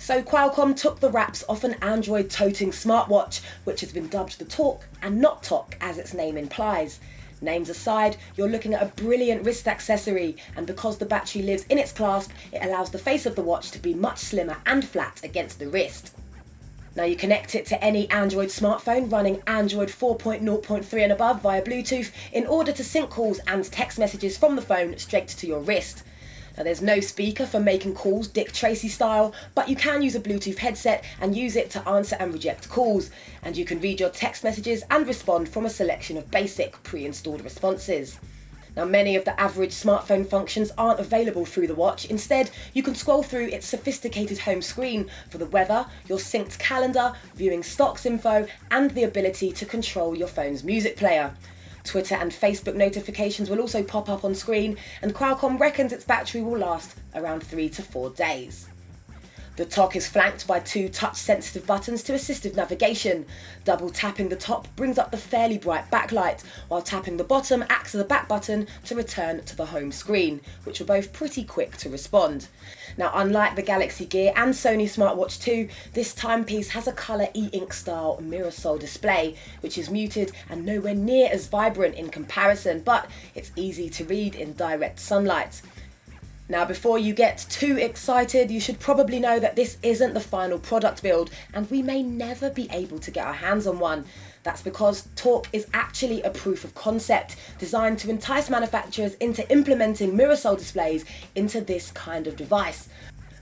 So Qualcomm took the wraps off an Android-toting smartwatch, which has been dubbed the Toq and not Toq as its name implies. Names aside, you're looking at a brilliant wrist accessory, and because the battery lives in its clasp, it allows the face of the watch to be much slimmer and flat against the wrist. Now you connect it to any Android smartphone running Android 4.0.3 and above via Bluetooth in order to sync calls and text messages from the phone straight to your wrist. Now there's no speaker for making calls Dick Tracy style, but you can use a Bluetooth headset and use it to answer and reject calls, and you can read your text messages and respond from a selection of basic pre-installed responses. Now many of the average smartphone functions aren't available through the watch. Instead, you can scroll through its sophisticated home screen for the weather, your synced calendar, viewing stocks info, and the ability to control your phone's music player. Twitter and Facebook notifications will also pop up on screen, and Qualcomm reckons its battery will last around 3 to 4 days. The Toq is flanked by 2 touch-sensitive buttons to assist with navigation. Double tapping the top brings up the fairly bright backlight, while tapping the bottom acts as a back button to return to the home screen, which are both pretty quick to respond. Now, unlike the Galaxy Gear and Sony Smartwatch 2, this timepiece has a colour e-ink style mirror-sol display, which is muted and nowhere near as vibrant in comparison, but it's easy to read in direct sunlight. Now, before you get too excited, you should probably know that this isn't the final product build, and we may never be able to get our hands on one. That's because Toq is actually a proof of concept designed to entice manufacturers into implementing mirror-sol displays into this kind of device.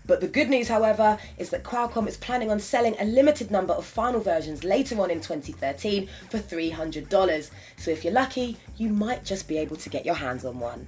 But the good news, however, is that Qualcomm is planning on selling a limited number of final versions later on in 2013 for $300. So if you're lucky, you might just be able to get your hands on one.